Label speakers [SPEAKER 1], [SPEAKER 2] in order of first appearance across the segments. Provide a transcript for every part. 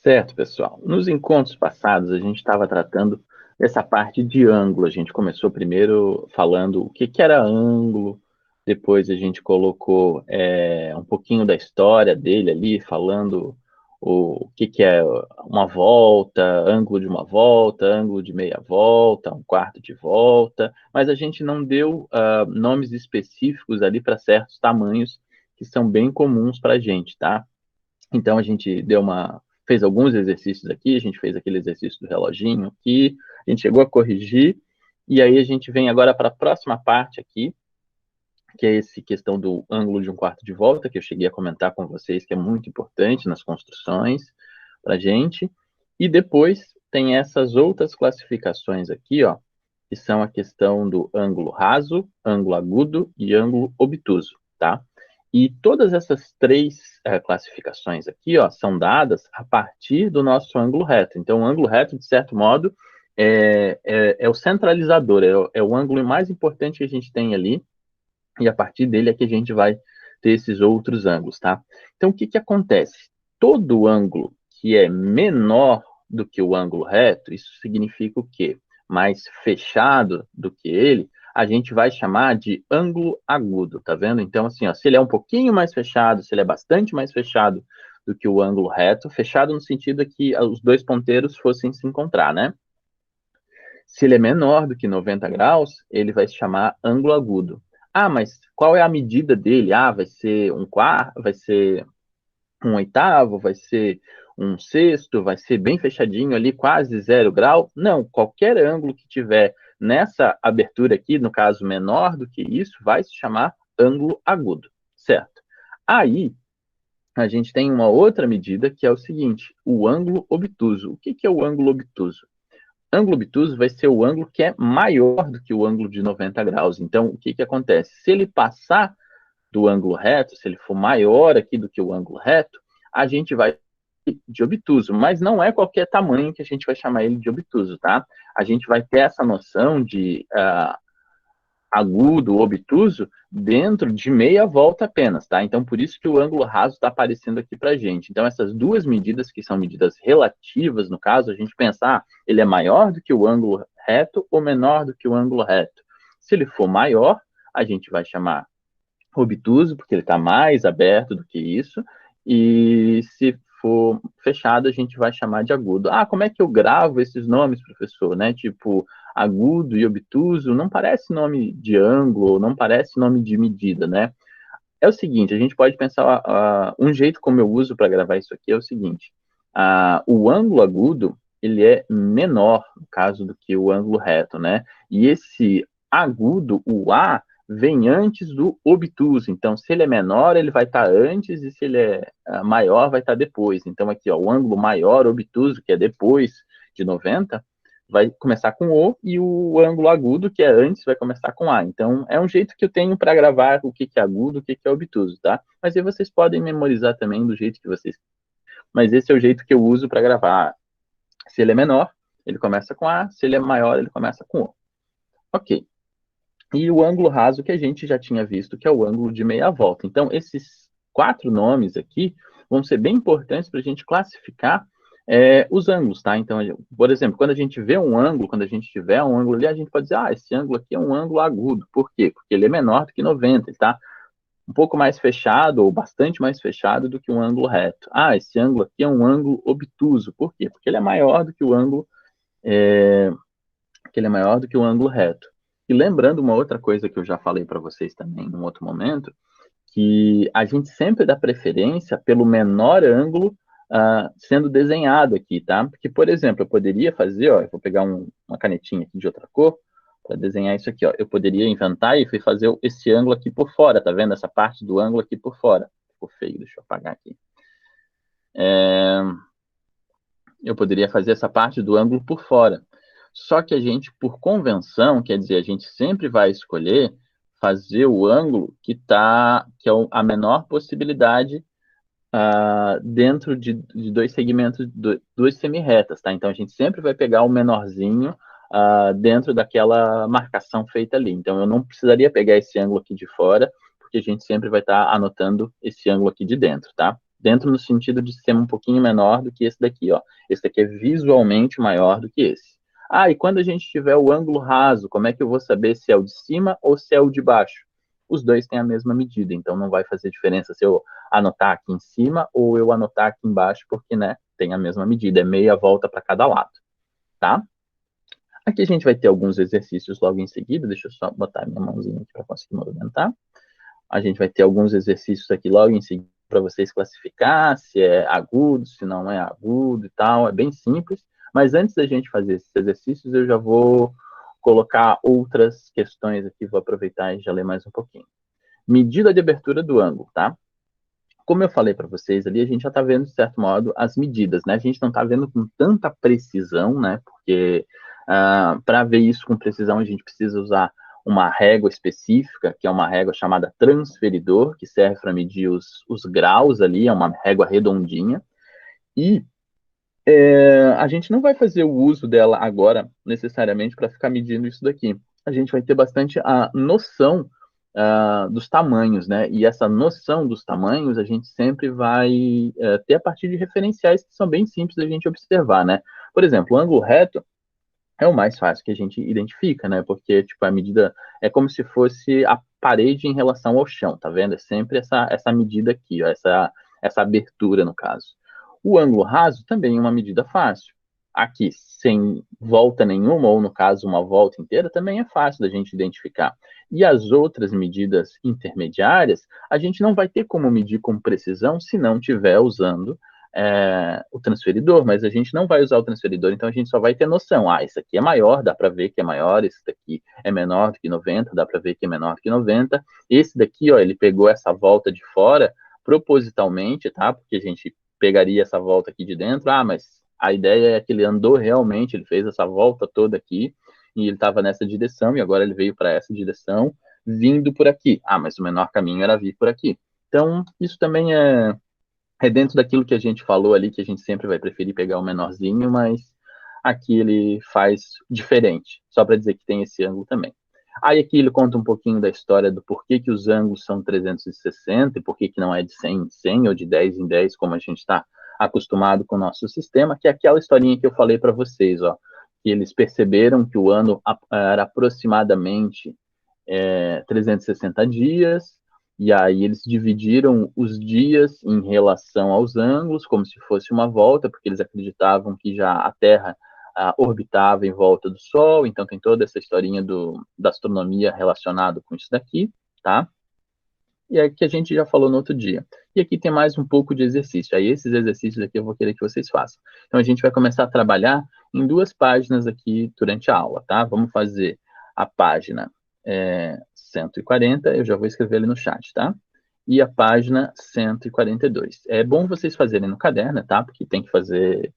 [SPEAKER 1] Certo, pessoal. Nos encontros passados, a gente estava tratando dessa parte de ângulo. A gente começou primeiro falando o que era ângulo, depois a gente colocou um pouquinho da história dele ali, falando o que é uma volta, ângulo de uma volta, ângulo de meia volta, um quarto de volta, mas a gente não deu nomes específicos ali para certos tamanhos que são bem comuns para a gente, tá? Então a gente fez alguns exercícios aqui, a gente fez aquele exercício do reloginho aqui, a gente chegou a corrigir, e aí a gente vem agora para a próxima parte aqui, que é essa questão do ângulo de um quarto de volta, que eu cheguei a comentar com vocês, que é muito importante nas construções para a gente. E depois tem essas outras classificações aqui, ó, que são a questão do ângulo raso, ângulo agudo e ângulo obtuso, tá? E todas essas três classificações aqui, ó, são dadas a partir do nosso ângulo reto. Então, o ângulo reto, de certo modo, é o centralizador, é o ângulo mais importante que a gente tem ali, e a partir dele é que a gente vai ter esses outros ângulos, tá? Então, o que acontece? Todo ângulo que é menor do que o ângulo reto, isso significa o quê? Mais fechado do que ele, a gente vai chamar de ângulo agudo, tá vendo? Então, assim, ó, se ele é um pouquinho mais fechado, se ele é bastante mais fechado do que o ângulo reto, fechado no sentido de que os dois ponteiros fossem se encontrar, né? Se ele é menor do que 90 graus, ele vai se chamar ângulo agudo. Ah, mas qual é a medida dele? Ah, vai ser um quarto, vai ser um oitavo, vai ser um sexto, vai ser bem fechadinho ali, quase 0 grau? Não, qualquer ângulo que tiver nessa abertura aqui, no caso menor do que isso, vai se chamar ângulo agudo, certo? Aí, a gente tem uma outra medida que é o seguinte, o ângulo obtuso. O que é o ângulo obtuso? Ângulo obtuso vai ser o ângulo que é maior do que o ângulo de 90 graus. Então, o que acontece? Se ele passar do ângulo reto, se ele for maior aqui do que o ângulo reto, a gente vai de obtuso, mas não é qualquer tamanho que a gente vai chamar ele de obtuso, tá? A gente vai ter essa noção de agudo, obtuso, dentro de meia volta apenas, tá? Então, por isso que o ângulo raso está aparecendo aqui para a gente. Então, essas duas medidas, que são medidas relativas, no caso, a gente pensar, ele é maior do que o ângulo reto ou menor do que o ângulo reto. Se ele for maior, a gente vai chamar obtuso, porque ele está mais aberto do que isso, e se for fechado, a gente vai chamar de agudo. Ah, como é que eu gravo esses nomes, professor? Né? Tipo, agudo e obtuso, não parece nome de ângulo, não parece nome de medida, né? É o seguinte, a gente pode pensar, um jeito como eu uso para gravar isso aqui é o seguinte, o ângulo agudo, ele é menor, no caso, do que o ângulo reto, né? E esse agudo, o A, vem antes do obtuso. Então, se ele é menor, ele vai estar antes, e se ele é maior, vai estar depois. Então, aqui, ó, o ângulo maior, obtuso, que é depois de 90, vai começar com O, e o ângulo agudo, que é antes, vai começar com A. Então, é um jeito que eu tenho para gravar o que é agudo, o que é obtuso, tá? Mas aí vocês podem memorizar também do jeito que vocês... Mas esse é o jeito que eu uso para gravar. Se ele é menor, ele começa com A, se ele é maior, ele começa com O. Ok. E o ângulo raso que a gente já tinha visto, que é o ângulo de meia volta. Então, esses quatro nomes aqui vão ser bem importantes para a gente classificar os ângulos, tá? Então, por exemplo, quando a gente vê um ângulo, quando a gente tiver um ângulo ali, a gente pode dizer, esse ângulo aqui é um ângulo agudo. Por quê? Porque ele é menor do que 90, ele está um pouco mais fechado, ou bastante mais fechado do que um ângulo reto. Esse ângulo aqui é um ângulo obtuso. Por quê? Porque ele é maior do que o ângulo reto. E lembrando uma outra coisa que eu já falei para vocês também em um outro momento, que a gente sempre dá preferência pelo menor ângulo sendo desenhado aqui, tá? Porque, por exemplo, eu poderia fazer, ó, eu vou pegar uma canetinha aqui de outra cor para desenhar isso aqui, ó. Eu poderia inventar e fazer esse ângulo aqui por fora, tá vendo? Essa parte do ângulo aqui por fora. Ficou feio, deixa eu apagar aqui. Eu poderia fazer essa parte do ângulo por fora. Só que a gente, por convenção, quer dizer, a gente sempre vai escolher fazer o ângulo que é a menor possibilidade dentro de dois segmentos, duas semi-retas, tá? Então, a gente sempre vai pegar o menorzinho dentro daquela marcação feita ali. Então, eu não precisaria pegar esse ângulo aqui de fora, porque a gente sempre vai estar anotando esse ângulo aqui de dentro, tá? Dentro no sentido de ser um pouquinho menor do que esse daqui, ó. Esse daqui é visualmente maior do que esse. Ah, e quando a gente tiver o ângulo raso, como é que eu vou saber se é o de cima ou se é o de baixo? Os dois têm a mesma medida, então não vai fazer diferença se eu anotar aqui em cima ou eu anotar aqui embaixo, porque, né, tem a mesma medida, é meia volta para cada lado, tá? Aqui a gente vai ter alguns exercícios logo em seguida, deixa eu só botar minha mãozinha aqui para conseguir movimentar. A gente vai ter alguns exercícios aqui logo em seguida para vocês classificar se é agudo, se não é agudo e tal, é bem simples. Mas antes da gente fazer esses exercícios, eu já vou colocar outras questões aqui, vou aproveitar e já ler mais um pouquinho. Medida de abertura do ângulo, tá? Como eu falei para vocês ali, a gente já está vendo, de certo modo, as medidas, né? A gente não está vendo com tanta precisão, né? Porque para ver isso com precisão, a gente precisa usar uma régua específica, que é uma régua chamada transferidor, que serve para medir os graus ali, é uma régua redondinha. E a gente não vai fazer o uso dela agora, necessariamente, para ficar medindo isso daqui. A gente vai ter bastante a noção dos tamanhos, né? E essa noção dos tamanhos a gente sempre vai ter a partir de referenciais que são bem simples da gente observar, né? Por exemplo, o ângulo reto é o mais fácil que a gente identifica, né? Porque, tipo, a medida é como se fosse a parede em relação ao chão, tá vendo? É sempre essa medida aqui, ó, essa abertura, no caso. O ângulo raso também é uma medida fácil. Aqui, sem volta nenhuma, ou no caso, uma volta inteira, também é fácil da gente identificar. E as outras medidas intermediárias, a gente não vai ter como medir com precisão se não estiver usando o transferidor, mas a gente não vai usar o transferidor, então a gente só vai ter noção. Ah, esse aqui é maior, dá para ver que é maior, esse daqui é menor do que 90, dá para ver que é menor do que 90. Esse daqui, ó, ele pegou essa volta de fora propositalmente, tá? Porque a gente pegaria essa volta aqui de dentro. Ah, mas a ideia é que ele andou realmente, ele fez essa volta toda aqui e ele estava nessa direção e agora ele veio para essa direção, vindo por aqui. Ah, mas o menor caminho era vir por aqui. Então, isso também é dentro daquilo que a gente falou ali, que a gente sempre vai preferir pegar o menorzinho, mas aqui ele faz diferente, só para dizer que tem esse ângulo também. Aí aqui ele conta um pouquinho da história do porquê que os ângulos são 360 e por que não é de 100 em 100 ou de 10 em 10, como a gente está acostumado com o nosso sistema, que é aquela historinha que eu falei para vocês, ó, que eles perceberam que o ano era aproximadamente 360 dias, e aí eles dividiram os dias em relação aos ângulos, como se fosse uma volta, porque eles acreditavam que já a Terra orbitava em volta do Sol, então tem toda essa historinha da astronomia relacionada com isso daqui, tá? E é que a gente já falou no outro dia. E aqui tem mais um pouco de exercício. Aí esses exercícios aqui eu vou querer que vocês façam. Então a gente vai começar a trabalhar em duas páginas aqui durante a aula, tá? Vamos fazer a página 140, eu já vou escrever ali no chat, tá? E a página 142. É bom vocês fazerem no caderno, tá? Porque tem que fazer.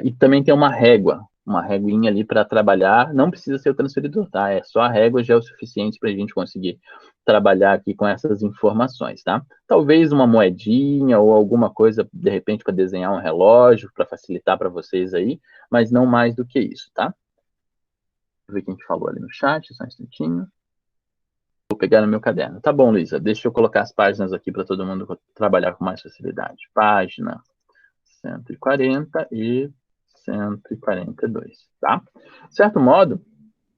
[SPEAKER 1] E também tem uma réguinha ali para trabalhar. Não precisa ser o transferidor, tá? É só a régua já é o suficiente para a gente conseguir trabalhar aqui com essas informações, tá? Talvez uma moedinha ou alguma coisa, de repente, para desenhar um relógio, para facilitar para vocês aí, mas não mais do que isso, tá? Deixa eu ver quem que falou ali no chat, só um instantinho. Vou pegar no meu caderno. Tá bom, Luísa, deixa eu colocar as páginas aqui para todo mundo trabalhar com mais facilidade. Página 140 e 142, tá? De certo modo,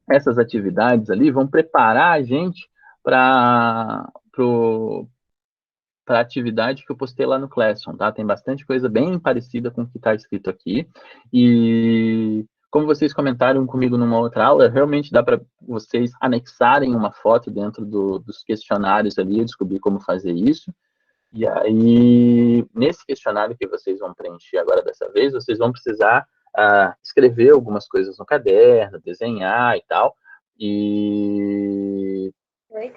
[SPEAKER 1] essas atividades ali vão preparar a gente para a atividade que eu postei lá no Classroom, tá? Tem bastante coisa bem parecida com o que está escrito aqui. E como vocês comentaram comigo numa outra aula, realmente dá para vocês anexarem uma foto dentro dos questionários ali, eu descobri como fazer isso. E aí, nesse questionário que vocês vão preencher agora dessa vez, vocês vão precisar escrever algumas coisas no caderno, desenhar e tal. E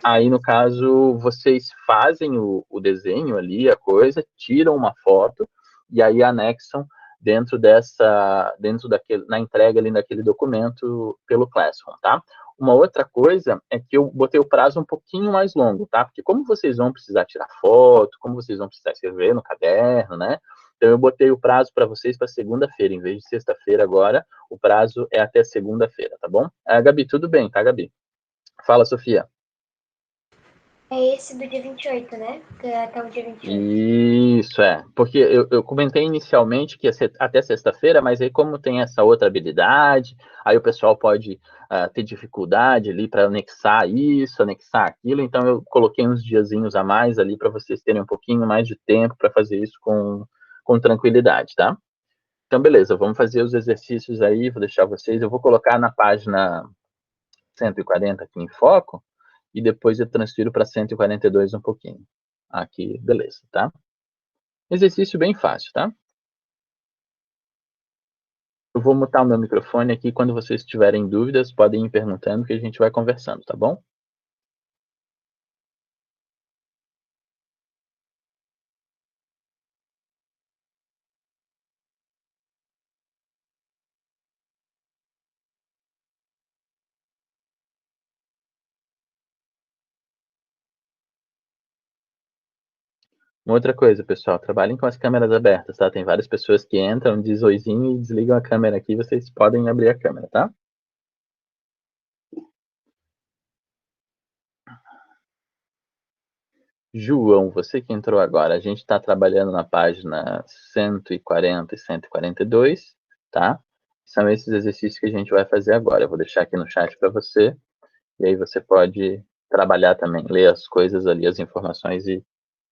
[SPEAKER 1] aí, no caso, vocês fazem o desenho ali, a coisa, tiram uma foto e aí anexam dentro daquele, na entrega ali daquele documento pelo Classroom, tá? Uma outra coisa é que eu botei o prazo um pouquinho mais longo, tá? Porque como vocês vão precisar tirar foto, como vocês vão precisar escrever no caderno, né? Então eu botei o prazo para vocês para segunda-feira, em vez de sexta-feira agora, o prazo é até segunda-feira, tá bom? Gabi, tudo bem, tá, Gabi? Fala, Sofia.
[SPEAKER 2] É esse do dia 28, né? Que é até o dia 28.
[SPEAKER 1] Isso, é. Porque eu comentei inicialmente que ia ser até sexta-feira, mas aí como tem essa outra habilidade, aí o pessoal pode ter dificuldade ali para anexar isso, anexar aquilo, então eu coloquei uns diazinhos a mais ali para vocês terem um pouquinho mais de tempo para fazer isso com tranquilidade, tá? Então, beleza, vamos fazer os exercícios aí, vou deixar vocês, eu vou colocar na página 140 aqui em foco, e depois eu transfiro para 142 um pouquinho. Aqui, beleza, tá? Exercício bem fácil, tá? Eu vou mutar o meu microfone aqui, quando vocês tiverem dúvidas, podem ir perguntando que a gente vai conversando, tá bom? Uma outra coisa, pessoal, trabalhem com as câmeras abertas, tá? Tem várias pessoas que entram, diz oizinho e desligam a câmera aqui, vocês podem abrir a câmera, tá? João, você que entrou agora, a gente está trabalhando na página 140 e 142, tá? São esses exercícios que a gente vai fazer agora. Eu vou deixar aqui no chat para você, e aí você pode trabalhar também, ler as coisas ali, as informações e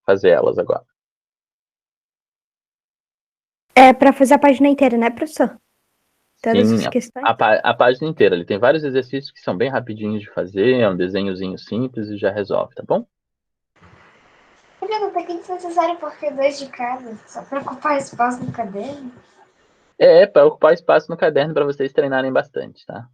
[SPEAKER 1] fazer elas agora.
[SPEAKER 2] É pra fazer a página inteira, né, professor? Todas
[SPEAKER 1] Sim,
[SPEAKER 2] as questões?
[SPEAKER 1] a página inteira. Ele tem vários exercícios que são bem rapidinhos de fazer, é um desenhozinho simples e já resolve, tá bom?
[SPEAKER 3] Pergunta, que desnecessário porque dois de cada? Só pra ocupar espaço no caderno?
[SPEAKER 1] É, para ocupar espaço no caderno para vocês treinarem bastante, tá?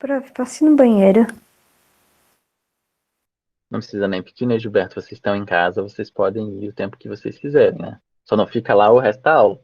[SPEAKER 2] Prof, posso ir no banheiro?
[SPEAKER 1] Não precisa nem pedir, né, Gilberto? Vocês estão em casa, vocês podem ir o tempo que vocês quiserem, né? Só não fica lá o resto da aula.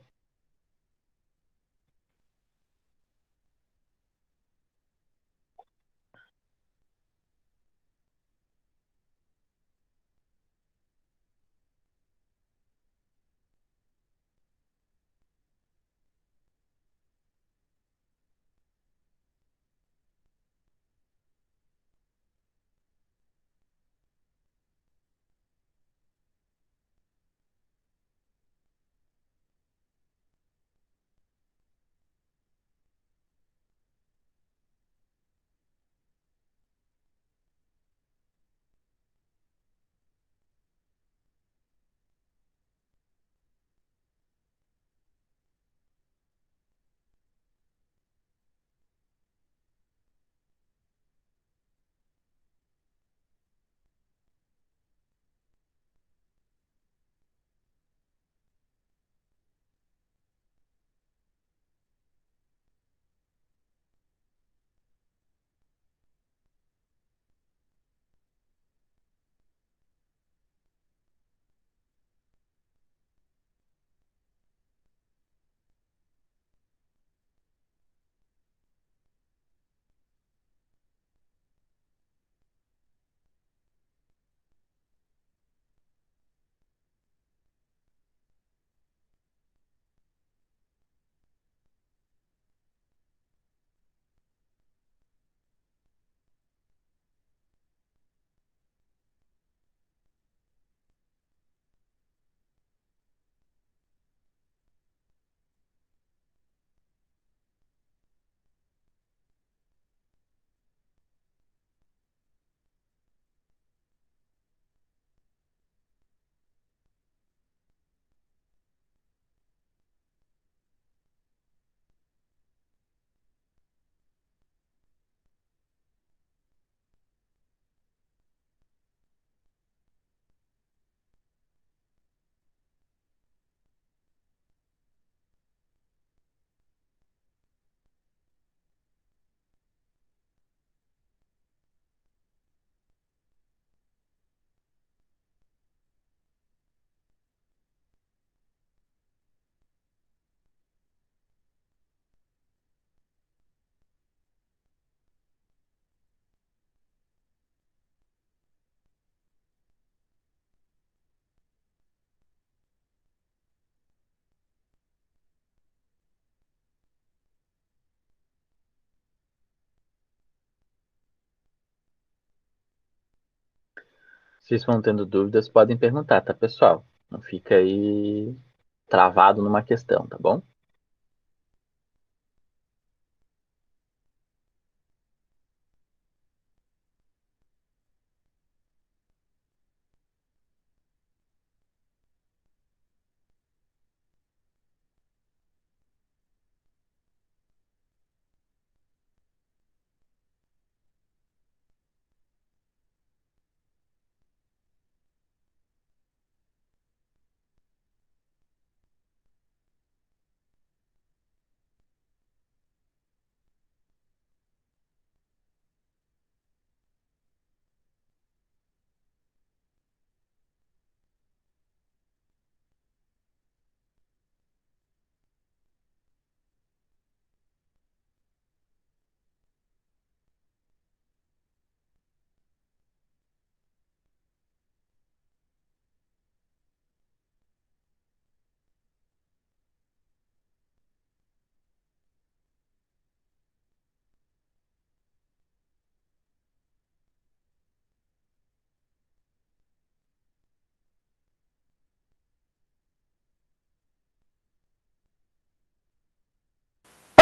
[SPEAKER 1] Vocês vão tendo dúvidas, podem perguntar, tá, pessoal? Não fica aí travado numa questão, tá bom?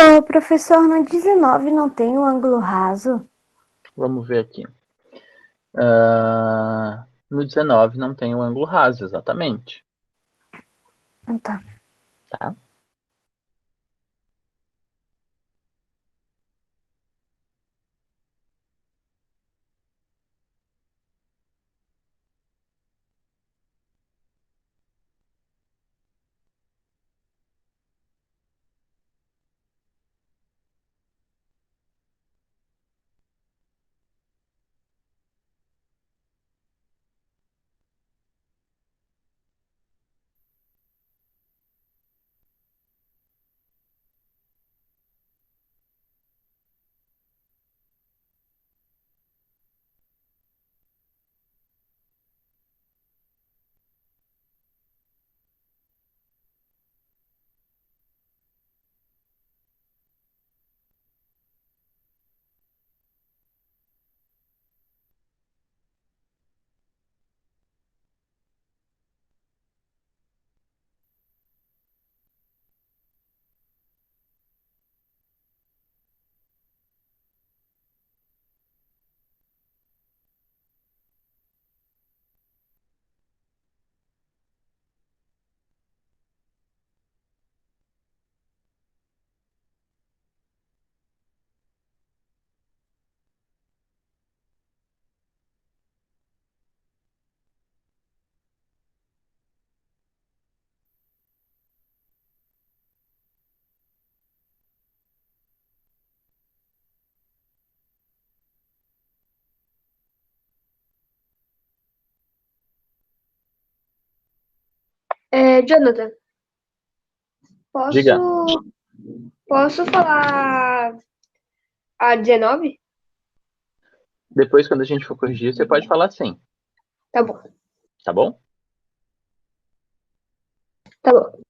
[SPEAKER 2] Ô, professor, no 19 não tem um ângulo raso?
[SPEAKER 1] Vamos ver aqui. No 19 não tem o ângulo raso, exatamente.
[SPEAKER 2] Tá.
[SPEAKER 1] Tá?
[SPEAKER 3] Jonathan,
[SPEAKER 1] Diga.
[SPEAKER 3] posso falar a 19?
[SPEAKER 1] Depois, quando a gente for corrigir, você pode falar sim,
[SPEAKER 3] Tá bom,
[SPEAKER 1] tá bom?
[SPEAKER 3] tá bom.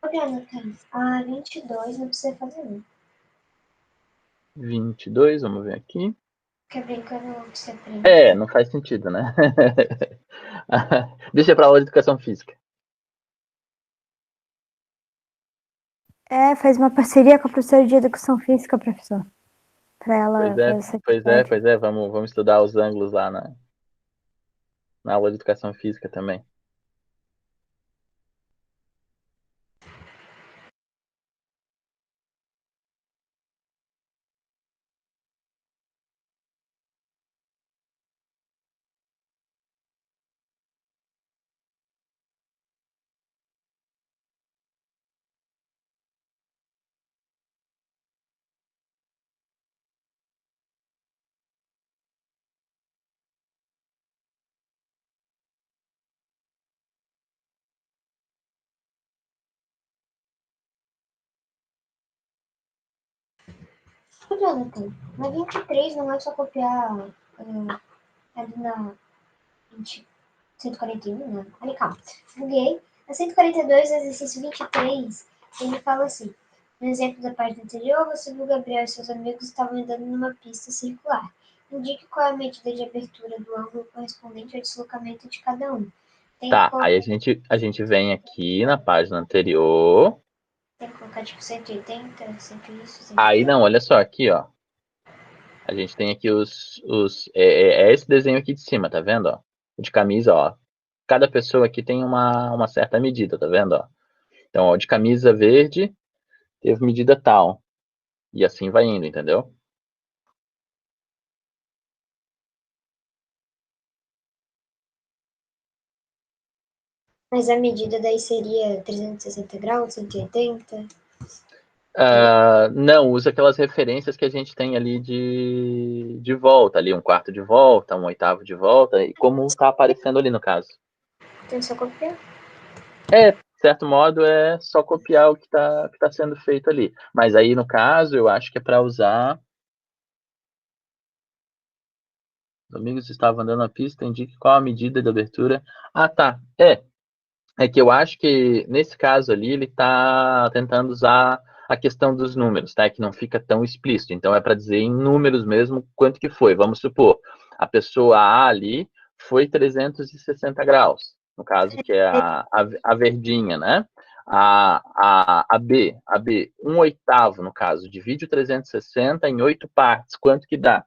[SPEAKER 3] Ô, Jonathan, a 22 não precisa fazer não.
[SPEAKER 1] 22, vamos ver aqui.
[SPEAKER 3] Fica brincando que você aprende.
[SPEAKER 1] Não faz sentido, né? Deixa pra aula de educação física.
[SPEAKER 2] Faz uma parceria com a professora de educação física, professor. Pra ela fazer essa atividade.
[SPEAKER 1] Vamos estudar os ângulos lá na aula de educação física também.
[SPEAKER 3] Jonathan, na 23 não é só copiar ali na 141, né? Ali, calma. Buguei. Na 142, exercício 23, ele fala assim: no exemplo da página anterior, você viu Gabriel e seus amigos estavam andando numa pista circular. Indique qual é a medida de abertura do ângulo correspondente ao deslocamento de cada um.
[SPEAKER 1] Tá, aí a gente vem aqui na página anterior.
[SPEAKER 3] Tem que colocar tipo 180, 100 isso, 180.
[SPEAKER 1] Aí não, olha só, aqui, ó. A gente tem aqui é esse desenho aqui de cima, tá vendo, ó? De camisa, ó. Cada pessoa aqui tem uma certa medida, tá vendo, ó? Então, ó, de camisa verde, teve medida tal. E assim vai indo, entendeu?
[SPEAKER 3] Mas a medida daí seria 360 graus, 180?
[SPEAKER 1] Não, usa aquelas referências que a gente tem ali de volta, ali um quarto de volta, um oitavo de volta, e como tá aparecendo ali no caso.
[SPEAKER 3] Então só copiar.
[SPEAKER 1] De certo modo, é só copiar o que tá sendo feito ali. Mas aí, no caso, eu acho que é para usar... Domingos estava andando na pista, indique qual a medida de abertura. Ah, tá. É que eu acho que, nesse caso ali, ele está tentando usar a questão dos números, tá? Que não fica tão explícito. Então, é para dizer em números mesmo quanto que foi. Vamos supor, a pessoa A ali foi 360 graus, no caso, que é a verdinha, né? A B, 1/8, no caso, divide o 360 em 8 partes. Quanto que dá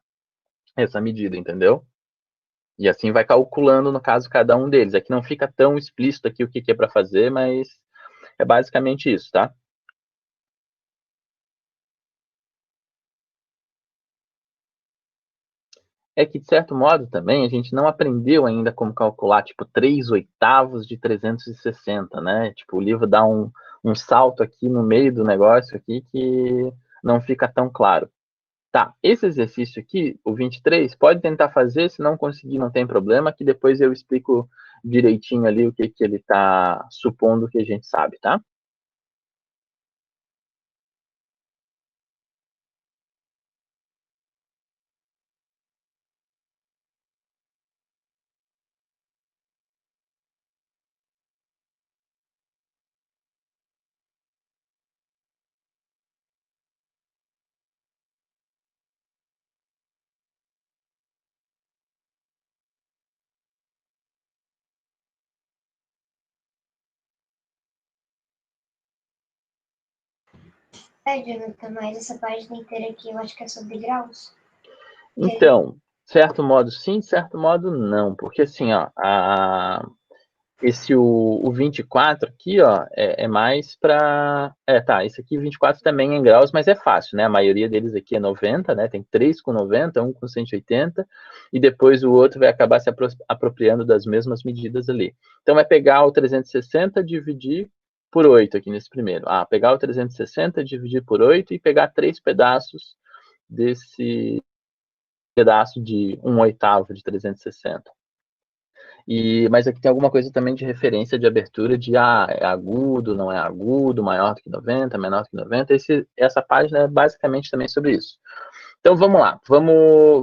[SPEAKER 1] essa medida, entendeu? E assim vai calculando, no caso, cada um deles. Aqui não fica tão explícito aqui o que é para fazer, mas é basicamente isso, tá? É que, de certo modo, também, a gente não aprendeu ainda como calcular, tipo, 3/8 de 360, né? Tipo, o livro dá um salto aqui no meio do negócio aqui que não fica tão claro. Tá, esse exercício aqui, o 23, pode tentar fazer, se não conseguir não tem problema, que depois eu explico direitinho ali o que ele está supondo que a gente sabe, tá?
[SPEAKER 3] Jonathan, mas essa página inteira aqui eu acho que é sobre graus.
[SPEAKER 1] Então, certo modo sim, certo modo não, porque assim, ó, o 24 aqui, ó, é mais para... tá, esse aqui 24 também é em graus, mas é fácil, né? A maioria deles aqui é 90, né? Tem 3 com 90, um com 180, e depois o outro vai acabar se apropriando das mesmas medidas ali. Então, vai pegar o 360, dividir por 8 aqui nesse primeiro. Pegar o 360, dividir por 8 e pegar 3 pedaços desse pedaço de 1/8 de 360. Mas aqui tem alguma coisa também de referência de abertura de é agudo, não é agudo, maior do que 90, menor do que 90. Essa página é basicamente também sobre isso. Então vamos lá,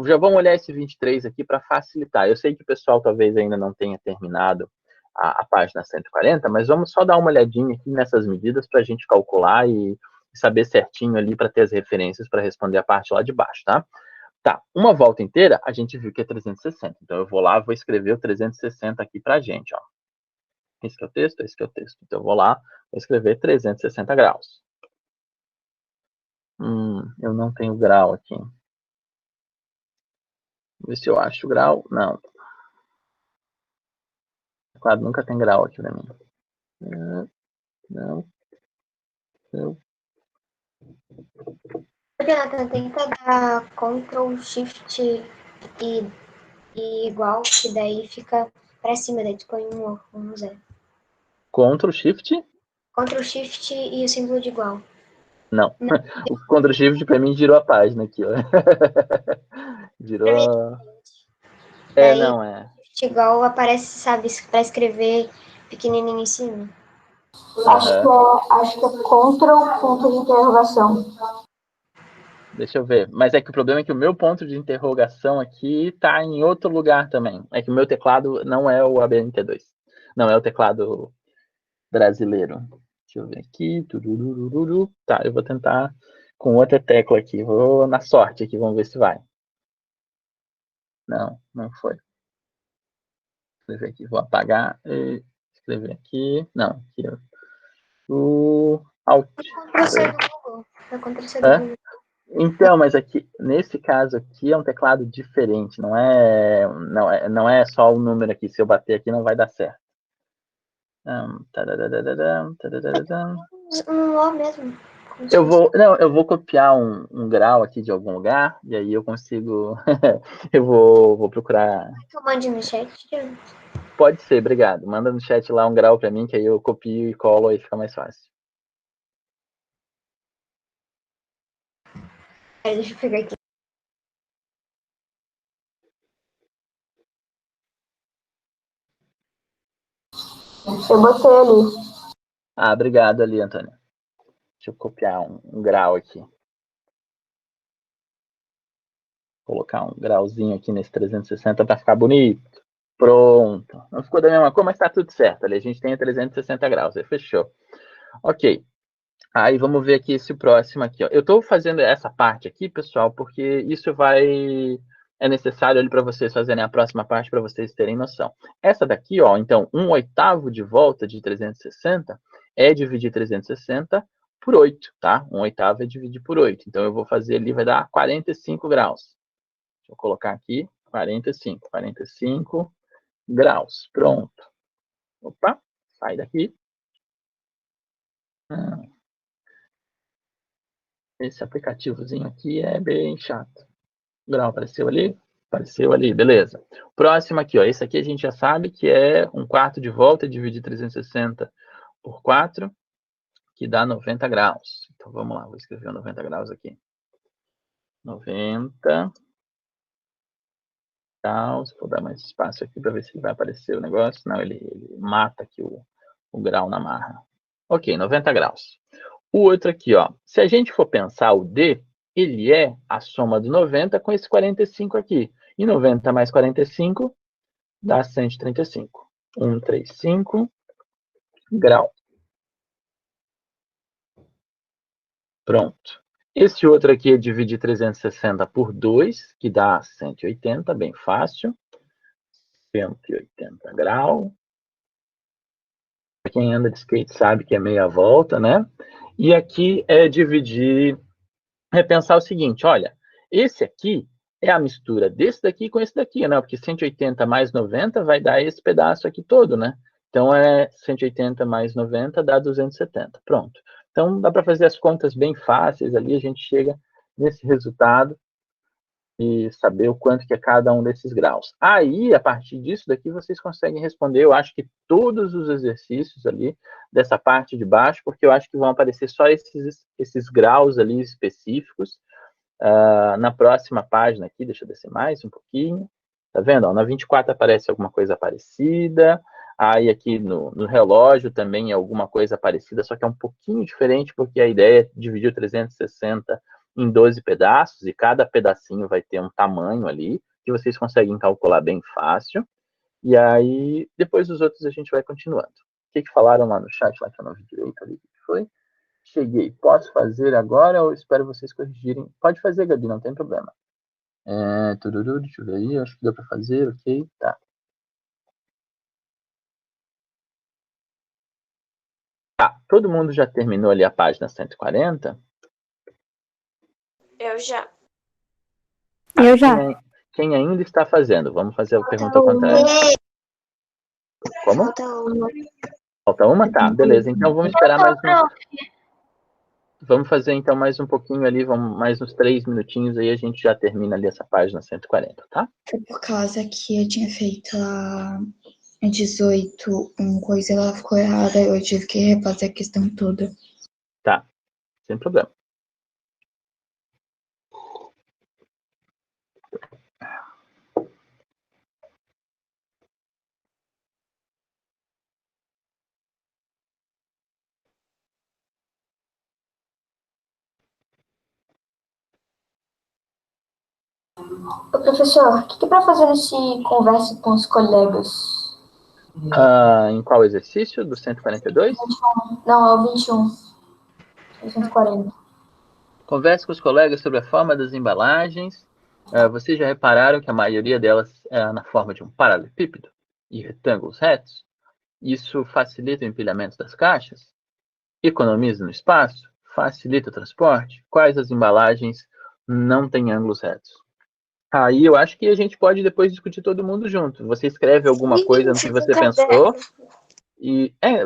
[SPEAKER 1] já vamos olhar esse 23 aqui para facilitar. Eu sei que o pessoal talvez ainda não tenha terminado a página 140, mas vamos só dar uma olhadinha aqui nessas medidas para a gente calcular e saber certinho ali para ter as referências para responder a parte lá de baixo, tá? Tá, uma volta inteira, a gente viu que é 360. Então, eu vou lá, vou escrever o 360 aqui pra gente, ó. Esse que é o texto, esse que é o texto. Então, eu vou lá, vou escrever 360 graus. Eu não tenho grau aqui. Vou ver se eu acho grau. Não. Claro, nunca tem grau aqui pra mim. Não.
[SPEAKER 3] Jonathan, tenta dar Ctrl, Shift e igual, que daí fica pra cima, daí tu põe um 0.
[SPEAKER 1] Ctrl, Shift?
[SPEAKER 3] Ctrl, Shift e o símbolo de igual.
[SPEAKER 1] Não. O Ctrl, Shift pra mim girou a página aqui, ó. Girou...
[SPEAKER 3] Daí,
[SPEAKER 1] não, é...
[SPEAKER 3] igual aparece, sabe, pra escrever pequenininho em cima.
[SPEAKER 2] Acho que é Ctrl, ponto de interrogação.
[SPEAKER 1] Deixa eu ver. Mas é que o problema é que o meu ponto de interrogação aqui está em outro lugar também. É que o meu teclado não é o ABNT2. Não é o teclado brasileiro. Deixa eu ver aqui. Tururururu. Tá, eu vou tentar com outra tecla aqui. Vou na sorte aqui, vamos ver se vai. Não, não foi. Escrever aqui, vou apagar e escrever aqui. Não, aqui. O Alt. Então, mas aqui, nesse caso aqui, é um teclado diferente, não é só o número aqui. Se eu bater aqui, não vai dar certo.
[SPEAKER 3] Mesmo.
[SPEAKER 1] Eu vou copiar um grau aqui de algum lugar, e aí eu consigo. Eu vou procurar.
[SPEAKER 3] Eu mande no chat.
[SPEAKER 1] Pode ser, obrigado. Manda no chat lá um grau para mim, que aí eu copio e colo e fica mais fácil.
[SPEAKER 3] Deixa eu pegar aqui. Eu botei ali.
[SPEAKER 1] Obrigado ali, Antônio. Deixa eu copiar um grau aqui. Colocar um grauzinho aqui nesse 360 para ficar bonito. Pronto. Não ficou da mesma cor, mas está tudo certo. Ali a gente tem 360 graus. Aí fechou. Ok. Aí vamos ver aqui esse próximo aqui. Ó. Eu estou fazendo essa parte aqui, pessoal, porque isso é necessário ali para vocês fazerem a próxima parte para vocês terem noção. Essa daqui, ó, então, 1/8 de volta de 360 é dividir 360 por 8, tá? 1/8 é dividir por 8. Então eu vou fazer ali, vai dar 45 graus. Deixa eu colocar aqui 45 graus. Pronto. Opa, sai daqui. Esse aplicativozinho aqui é bem chato. O grau apareceu ali? Apareceu ali, beleza. Próximo aqui, ó. Esse aqui a gente já sabe que é 1/4 de volta, dividir 360 por 4, que dá 90 graus. Então vamos lá, vou escrever 90 graus aqui. 90 graus. Vou dar mais espaço aqui para ver se vai aparecer o negócio. Não, ele mata aqui o grau na marra. Ok, 90 graus. O outro aqui, ó. Se a gente for pensar o D, ele é a soma do 90 com esse 45 aqui. E 90 mais 45 dá 135. 135 grau. Pronto. Esse outro aqui é dividir 360 por 2, que dá 180, bem fácil. 180 graus. Quem anda de skate sabe que é meia volta, né? E aqui é dividir, pensar o seguinte, olha, esse aqui é a mistura desse daqui com esse daqui, né? Porque 180 mais 90 vai dar esse pedaço aqui todo, né? Então, 180 mais 90 dá 270. Pronto. Então, dá para fazer as contas bem fáceis ali, a gente chega nesse resultado e saber o quanto que é cada um desses graus. Aí, a partir disso daqui, vocês conseguem responder, eu acho que todos os exercícios ali dessa parte de baixo, porque eu acho que vão aparecer só esses graus ali específicos. Na próxima página aqui, deixa eu descer mais um pouquinho. Tá vendo? Ó, na 24 aparece alguma coisa parecida. Aí aqui no relógio também é alguma coisa parecida, só que é um pouquinho diferente, porque a ideia é dividir o 360 em 12 pedaços, e cada pedacinho vai ter um tamanho ali, que vocês conseguem calcular bem fácil. E aí, depois dos outros, a gente vai continuando. O que falaram lá no chat, lá que eu não vi direito ali, o que foi? Cheguei. Posso fazer agora ou espero vocês corrigirem? Pode fazer, Gabi, não tem problema. Deixa eu ver aí, acho que deu para fazer, ok, tá. Tá, todo mundo já terminou ali a página 140?
[SPEAKER 3] Eu já.
[SPEAKER 2] Eu já.
[SPEAKER 1] Quem ainda está fazendo? Vamos fazer a pergunta ao contrário. Como?
[SPEAKER 3] Falta uma.
[SPEAKER 1] Falta uma? Tá, beleza. Então vamos esperar mais um. Vamos fazer então mais um pouquinho ali, vamos mais uns 3 minutinhos, aí a gente já termina ali essa página 140, tá?
[SPEAKER 4] Foi por causa que eu tinha feito a 18, uma coisa, ela ficou errada, eu tive que refazer a questão toda.
[SPEAKER 1] Tá, sem problema.
[SPEAKER 4] Ô, professor, o que é para fazer nesse conversa com os colegas?
[SPEAKER 1] Em qual exercício? Do 142?
[SPEAKER 4] 21. Não, é o 21. 140.
[SPEAKER 1] Converse com os colegas sobre a forma das embalagens. Vocês já repararam que a maioria delas é na forma de um paralelepípedo e retângulos retos? Isso facilita o empilhamento das caixas? Economiza no espaço? Facilita o transporte? Quais as embalagens não têm ângulos retos? Aí eu acho que a gente pode depois discutir todo mundo junto. Você escreve alguma coisa no que você pensou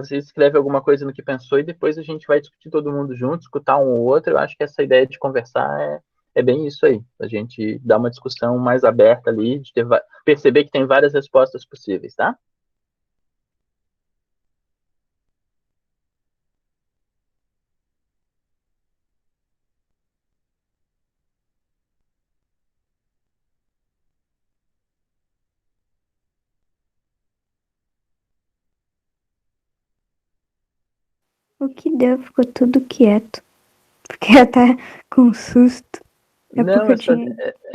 [SPEAKER 1] você escreve alguma coisa no que pensou e depois a gente vai discutir todo mundo junto, escutar um ou outro. Eu acho que essa ideia de conversar é bem isso aí. A gente dá uma discussão mais aberta ali, de perceber que tem várias respostas possíveis, tá?
[SPEAKER 2] O que deu? Ficou tudo quieto. Fiquei até com susto.
[SPEAKER 1] Não,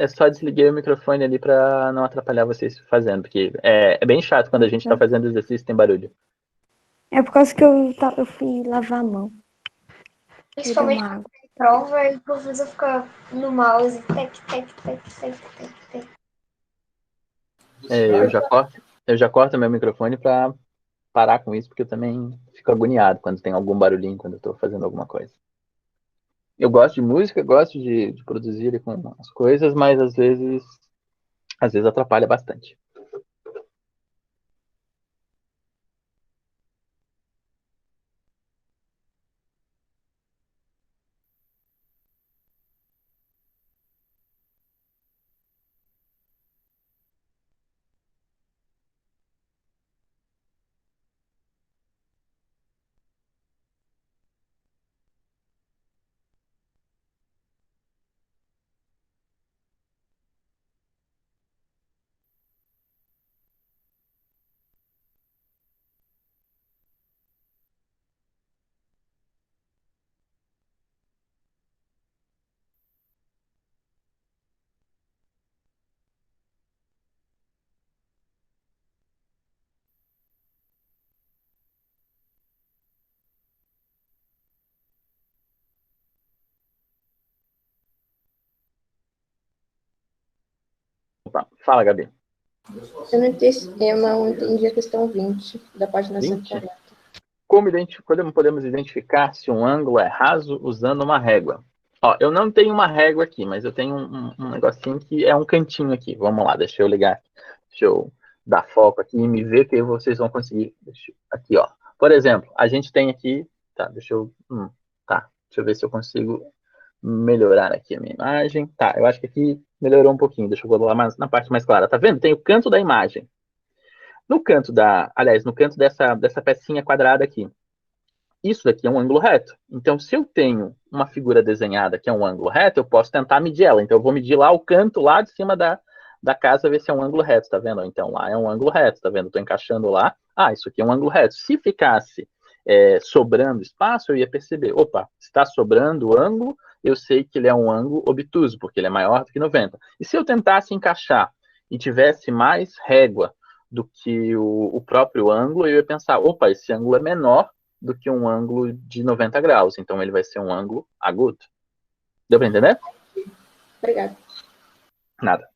[SPEAKER 1] só desliguei o microfone ali para não atrapalhar vocês fazendo, porque é bem chato quando a gente está fazendo exercício e tem barulho.
[SPEAKER 2] É por causa que eu fui lavar a mão.
[SPEAKER 3] Principalmente quando tem prova e o professor fica no mouse. Tec, tec, tec, tec, tec, tec.
[SPEAKER 1] Eu já corto meu microfone para parar com isso, porque eu também fico agoniado quando tem algum barulhinho, quando eu estou fazendo alguma coisa. Eu gosto de música, gosto de produzir com as coisas, mas às vezes atrapalha bastante. Opa, fala, Gabi.
[SPEAKER 5] Eu não entendi a questão 20 da página 140.
[SPEAKER 1] Como podemos identificar se um ângulo é raso usando uma régua? Ó, eu não tenho uma régua aqui, mas eu tenho um negocinho que é um cantinho aqui. Vamos lá, deixa eu ligar. Deixa eu dar foco aqui e me ver que vocês vão conseguir. Aqui, ó. Por exemplo, a gente tem aqui. Tá, deixa eu ver se eu consigo melhorar aqui a minha imagem. Tá, eu acho que aqui melhorou um pouquinho. Deixa eu botar mais na parte mais clara. Tá vendo? Tem o canto da imagem. No canto dessa pecinha quadrada aqui, isso daqui é um ângulo reto. Então, se eu tenho uma figura desenhada que é um ângulo reto, eu posso tentar medir ela. Então, eu vou medir lá o canto lá de cima da casa, ver se é um ângulo reto, tá vendo? Então, lá é um ângulo reto, tá vendo? Estou encaixando lá. Isso aqui é um ângulo reto. Se ficasse sobrando espaço, eu ia perceber. Opa, está sobrando o ângulo, eu sei que ele é um ângulo obtuso, porque ele é maior do que 90. E se eu tentasse encaixar e tivesse mais régua do que o próprio ângulo, eu ia pensar, opa, esse ângulo é menor do que um ângulo de 90 graus. Então, ele vai ser um ângulo agudo. Deu para entender?
[SPEAKER 5] Obrigada.
[SPEAKER 1] Nada.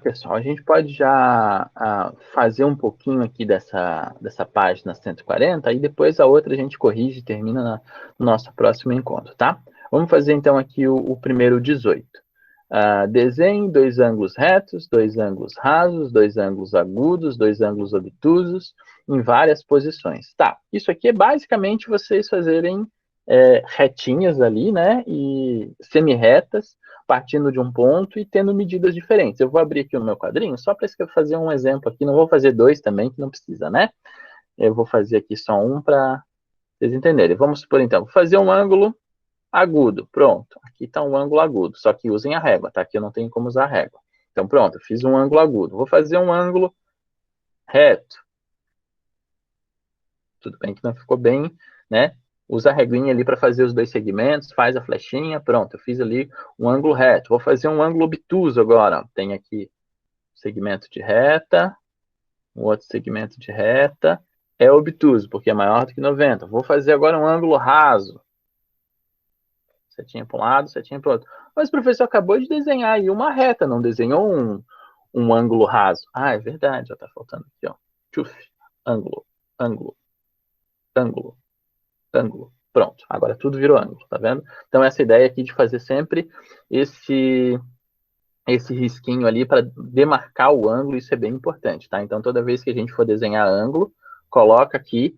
[SPEAKER 1] Pessoal, a gente pode já fazer um pouquinho aqui dessa página 140 e depois a outra a gente corrige e termina no nosso próximo encontro, tá? Vamos fazer então aqui o primeiro 18. Desenhe dois ângulos retos, dois ângulos rasos, dois ângulos agudos, dois ângulos obtusos, em várias posições. Tá, isso aqui é basicamente vocês fazerem retinhas ali, né, e semi-retas, partindo de um ponto e tendo medidas diferentes. Eu vou abrir aqui o meu quadrinho, só para fazer um exemplo aqui, não vou fazer dois também, que não precisa, né? Eu vou fazer aqui só um para vocês entenderem. Vamos supor, então, vou fazer um ângulo agudo, pronto. Aqui está um ângulo agudo, só que usem a régua, tá? Aqui eu não tenho como usar a régua. Então, pronto, eu fiz um ângulo agudo. Vou fazer um ângulo reto. Tudo bem que não ficou bem, né? Usa a reguinha ali para fazer os dois segmentos, faz a flechinha, pronto, eu fiz ali um ângulo reto. Vou fazer um ângulo obtuso agora. Tem aqui segmento de reta, um outro segmento de reta, é obtuso, porque é maior do que 90. Vou fazer agora um ângulo raso. Setinha para um lado, setinha para o outro. Mas o professor acabou de desenhar aí uma reta, não desenhou um ângulo raso. Ah, é verdade, já está faltando aqui, ó. Tchuf, ângulo, ângulo, ângulo, ângulo. Pronto, agora tudo virou ângulo, tá vendo? Então essa ideia aqui de fazer sempre esse risquinho ali para demarcar o ângulo, isso é bem importante, tá? Então toda vez que a gente for desenhar ângulo, coloca aqui,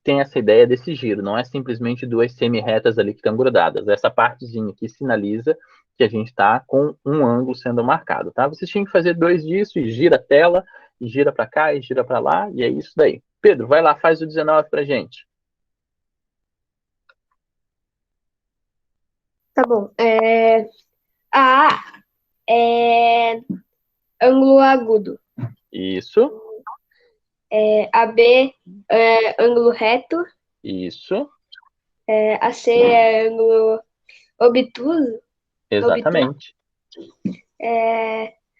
[SPEAKER 1] tem essa ideia desse giro, não é simplesmente duas semi-retas ali que estão grudadas. Essa partezinha aqui sinaliza que a gente está com um ângulo sendo marcado, tá? Vocês tinham que fazer dois disso, e gira a tela, e gira para cá, e gira para lá, e é isso daí. Pedro, vai lá, faz o 19 pra gente.
[SPEAKER 5] Tá bom. A é ângulo agudo.
[SPEAKER 1] Isso.
[SPEAKER 5] A B é ângulo reto.
[SPEAKER 1] Isso.
[SPEAKER 5] A C é ângulo obtuso.
[SPEAKER 1] Exatamente.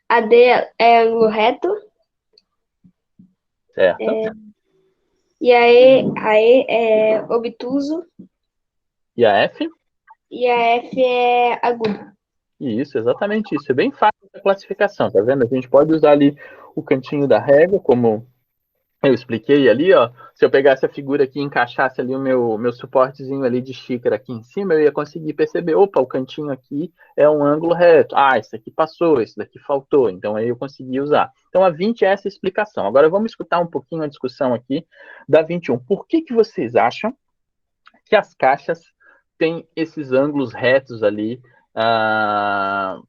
[SPEAKER 5] A D é ângulo reto.
[SPEAKER 1] Certo.
[SPEAKER 5] E a E é obtuso.
[SPEAKER 1] E a F?
[SPEAKER 5] E a F é agudo.
[SPEAKER 1] Isso, exatamente isso. É bem fácil a classificação, tá vendo? A gente pode usar ali o cantinho da régua, como eu expliquei ali, ó. Se eu pegasse a figura aqui e encaixasse ali o meu suportezinho ali de xícara aqui em cima, eu ia conseguir perceber, opa, o cantinho aqui é um ângulo reto. Ah, esse aqui passou, esse daqui faltou. Então aí eu consegui usar. Então a 20 é essa explicação. Agora vamos escutar um pouquinho a discussão aqui da 21. Por que vocês acham que as caixas têm esses ângulos retos ali? A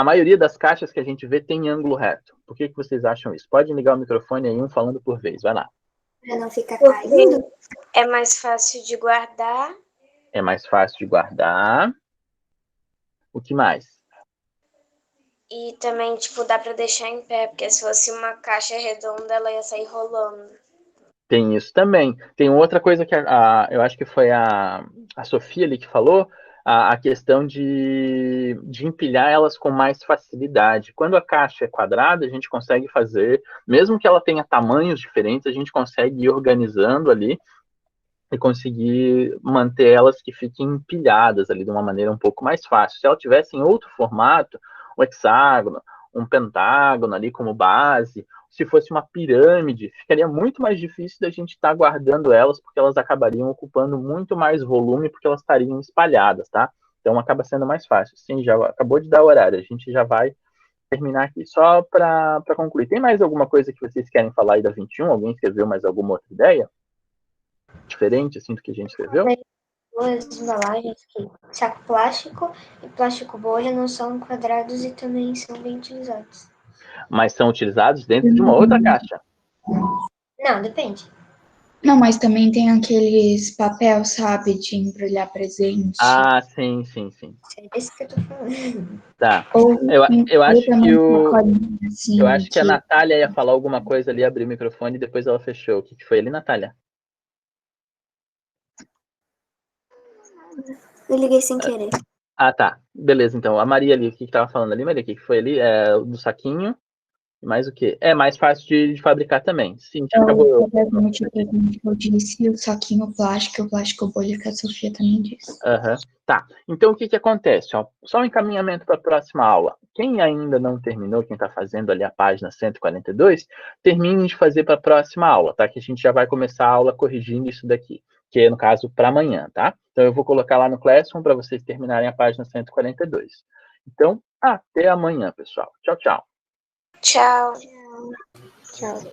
[SPEAKER 1] maioria das caixas que a gente vê tem ângulo reto. Por que vocês acham isso? Pode ligar o microfone aí, um falando por vez. Vai lá.
[SPEAKER 3] Para não ficar caindo.
[SPEAKER 6] É mais fácil de guardar.
[SPEAKER 1] É mais fácil de guardar. O que mais?
[SPEAKER 6] E também, tipo, dá para deixar em pé, porque se fosse uma caixa redonda, ela ia sair rolando.
[SPEAKER 1] Tem isso também. Tem outra coisa que eu acho que foi a Sofia ali que falou, a questão de empilhar elas com mais facilidade. Quando a caixa é quadrada, a gente consegue fazer, mesmo que ela tenha tamanhos diferentes, a gente consegue ir organizando ali e conseguir manter elas que fiquem empilhadas ali de uma maneira um pouco mais fácil. Se ela tivesse em outro formato, um hexágono, um pentágono ali como base, se fosse uma pirâmide, ficaria muito mais difícil da gente estar guardando elas, porque elas acabariam ocupando muito mais volume, porque elas estariam espalhadas, tá? Então acaba sendo mais fácil. Sim, já acabou de dar o horário, a gente já vai terminar aqui. Só para concluir, tem mais alguma coisa que vocês querem falar aí da 21? Alguém escreveu mais alguma outra ideia? Diferente, assim, do que a gente escreveu?
[SPEAKER 3] As embalagens que saco plástico e plástico bolha não são quadrados e também são bem utilizados.
[SPEAKER 1] Mas são utilizados dentro de uma outra caixa.
[SPEAKER 3] Não, depende.
[SPEAKER 4] Não, mas também tem aqueles papel, sabe, de embrulhar presente.
[SPEAKER 1] Ah, sim.
[SPEAKER 3] É desse que eu tô falando.
[SPEAKER 1] Tá.
[SPEAKER 4] Ou
[SPEAKER 1] Eu acho que
[SPEAKER 4] assim,
[SPEAKER 1] eu acho que a Natália ia falar alguma coisa ali, abrir o microfone e depois ela fechou. O que foi ali, Natália?
[SPEAKER 3] Eu liguei sem querer.
[SPEAKER 1] Ah, tá. Beleza, então. A Maria ali, o que estava falando ali, Maria? O que foi ali? Do saquinho. Mais o quê? É mais fácil de fabricar também. Sim, acabou.
[SPEAKER 4] Eu disse o saquinho plástico, o plástico bolha que a Sofia também disse.
[SPEAKER 1] Tá. Então, o que acontece? Ó, só um encaminhamento para a próxima aula. Quem ainda não terminou, quem está fazendo ali a página 142, termine de fazer para a próxima aula, tá? Que a gente já vai começar a aula corrigindo isso daqui, que é, no caso, para amanhã, tá? Então, eu vou colocar lá no Classroom para vocês terminarem a página 142. Então, até amanhã, pessoal. Tchau, tchau.
[SPEAKER 6] Tchau.
[SPEAKER 5] Tchau.